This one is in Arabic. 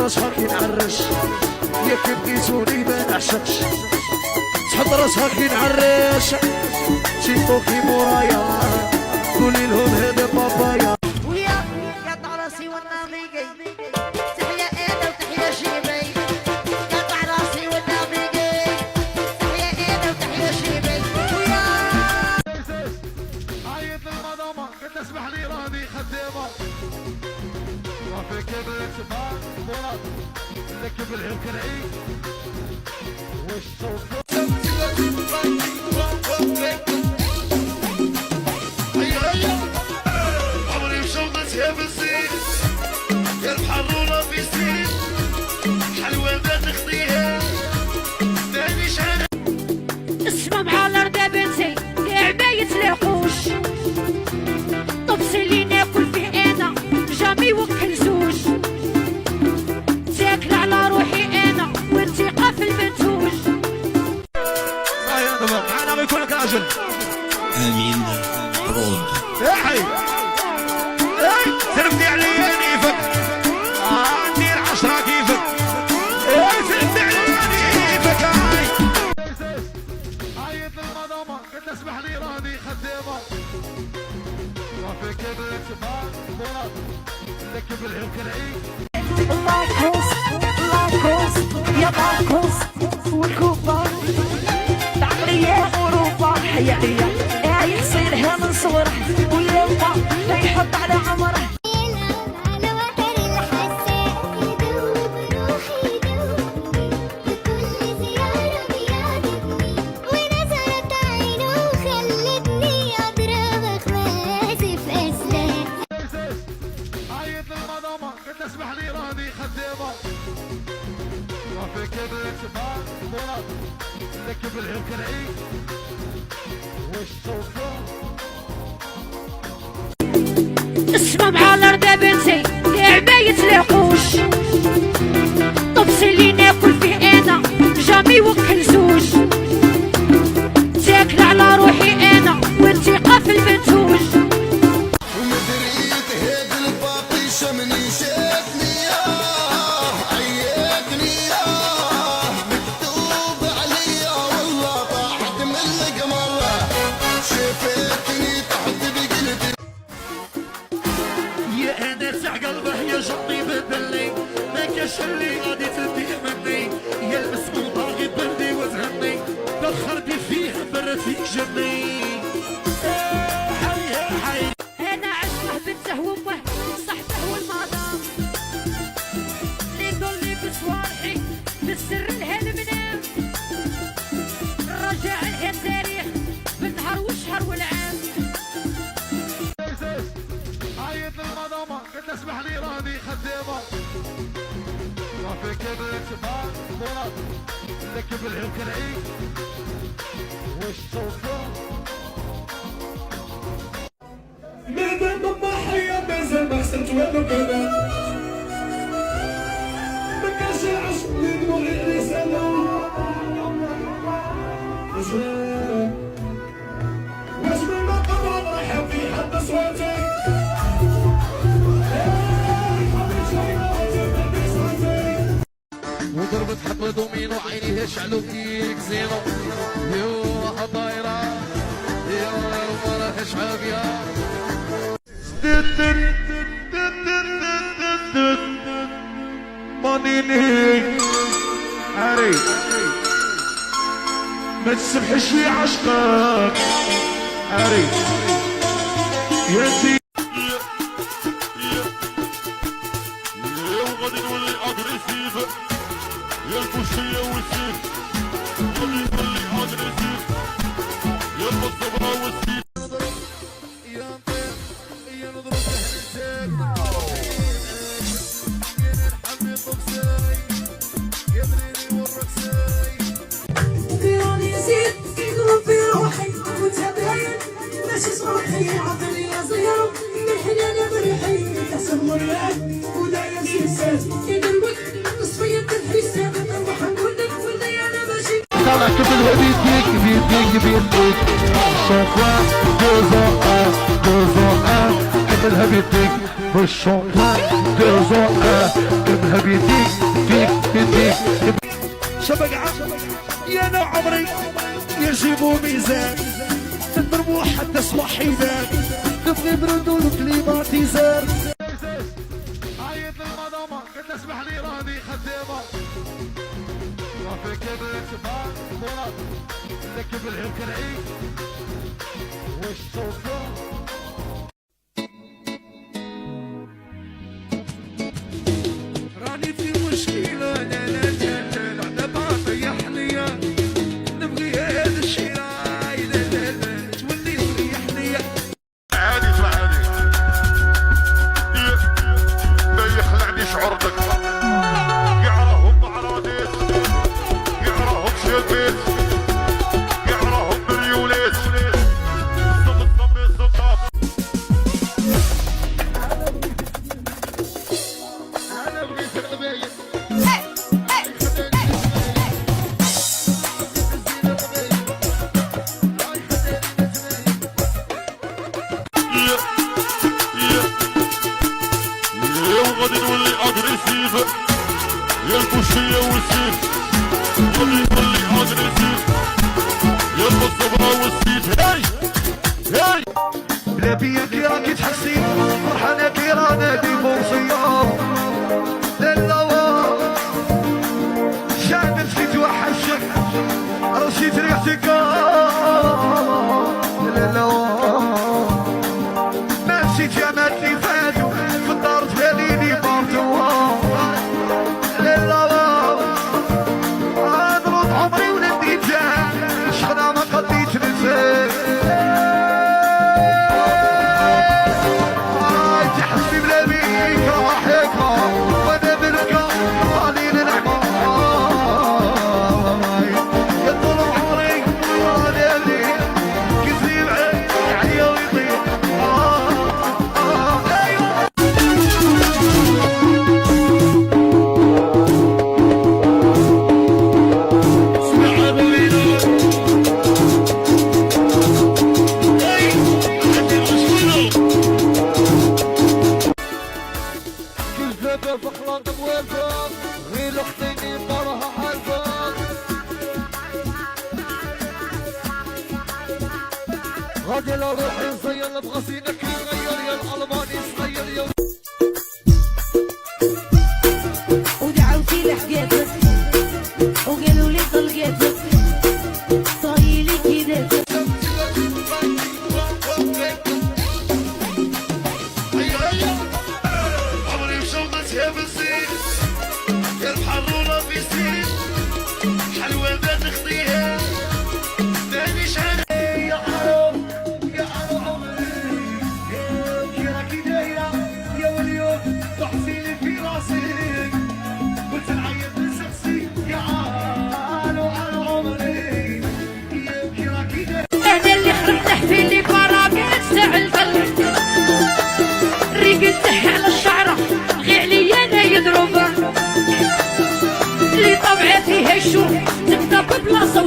راسها كي نعرش يا كي بقيتوني ما نعشقش تحط راسها كي نعرش تيبو كي مورايا قولي لهم هذا بابايا ويا قطع راسي والنامي جاي تحيا انا وتحيا شيبي قطع راسي والنامي جاي تحيا انا وتحيا شيبي ويا عيط المضامة قلت اسمح لي راني خدامة وفي كبرت بعد مراد لك بالهكرعي والصوت عمري مشوطت يا بزيد يا الحرورة في سيد حلوة ما تخطيها مانيش انا اسمع مع الارض بنتي كاع ما يتلاقوش طبس اللي ناكل فيه انا جامي وكل زوج تاكل على روحي انا والثقة في المنتوج معنا غيكون لك راجل امين رود يا حي سلمني عليا نيفك ندير 10 كيفك سلمني عليا نيفك عيط المضامة قلت اسمح لي راني خدامة وفي كبرت بعد مراد لك بالهكرعي لاكوس لاكوس يا لاكوس والكوبا العقلية أوروبا حياتية يصيرها من صغره واليوم لا يحط على عمره اسمح لي راني خدامة وفي كبرت بعد مراد لك بالهكرعي والصوفة اسمع مع الارض بنتي كاع ما يتلاقوش طبس اللي ناكل فيه انا جامي وكل زوج تاكل على روحي انا والثقة في المنتوج ومدريت هيد الباقي شمني شافني عيتني مكتوب عليا والله طاحت من القمر شفتني طحت بقلبي يا انا تاع قلبه يا جطي بدلي ما كاش اللي غادي تديه مني يا المسموم باغي بردي وتهني دخلتي فيه برد فيك جني انا عشقه بنته وامه صحبه والمدام اللي يضلني بصوالحي بالسر لها المنام رجع لها التاريخ بالنهار والشهر والعام عيط المضامة قلت اسمح لي راني خدامة وفي كبرت بعد مراد لك بالهكرعي والصوفة مازال ماما حية مازال ما خسرت والو كمان ما كانش العشق اللي نبغي رسالة واجمل ما قمر رحب في حد صوتك وضربت حبة دومينو عينيها شعلو فيك زينو يوه طايرة يوه وراها شعابية مانيني عري ما تسمحش لي عشقك عري يا سيدي وغادي نولي اغريسيف يا البوشية والسيف غادي نولي اغريسيف يا الصبرة والسيف يا نطير يا نضرب تحت يا نحمي طبساي يا دريري والرقصاي ديروني زيد يقلب في روحي وتبين ماشي صروحي عقلي يا زيرو من حنان مريحي تحسن مريح ودايم سيساس يقلبك نصفية الحساب نروح نقول لك ولي انا ماشي طلع كبل بيديك بيديك بيديك شوفوا دوزو كبلها بيديك بالشوطة دوزو جيبها بيديك فيك بيديك شبق يا انا عمري يجيبوا ميزان نضربوا حتى صواحيدات نبغي بردود وكليماتيزار عيط للمضامة كنت اسمح لي راني خدامة رافي كبر سبحان مراد لكب الهلك العيد والشوكة راني في مشكلة لا لا لا لا دابا طيح ليا نبغي هذا الشي راي لا لا لا تولي تريح ليا عادي اسمع عادي ما يخلعني شعورك يعراهم عراديس يعراهم شيبيت يعراهم مريوليت صب الصباط انا بغي سلبيه وغادي نولي اغريسيف يا البوشية والسيف غادي نولي اغريسيف يا الصبرا والسيف هاي هاي بلا بيا كي راكي تحسي فرحانة كي رانا دي بوصيام للنوار شعب نسيت وحشك رشيت ريحتك للنوار ما نسيت جمالتي فاتو في الدار تباليني بارتوار للنوار نرد عمري وندي جاه شخنا ما قديت نسيت تحسي بلا بيك راحك وانا بالكا قليل العماي يا طول عمري وانا لي كذب عليا ويطير ايوه اسمع بالليل اي عندي مشكله كذابة فخلان موالفة غير اختيني مرها حالفة غادي لا روحي نصير بغسينك يغير يا الألماني صغير يا ودعوتي لحقاتك وقالوا لي طلقاتك طايلي كيداتك عمري وشوطتها بالزين يا الحرورة في سين حلوة ما تخطيها مانيش علي يا عروب يا عمري كي راكي دايرة يا واليوم تحسيني في راسي قلت نعيط نسقسي يا عمري كي راكي دايرة انا اللي خرجت حفيلي برامج تاع القلب ريقلته على الشعره غير عليا انا يضرب اللي طبعه فيها الشوف تبدا ببلاصه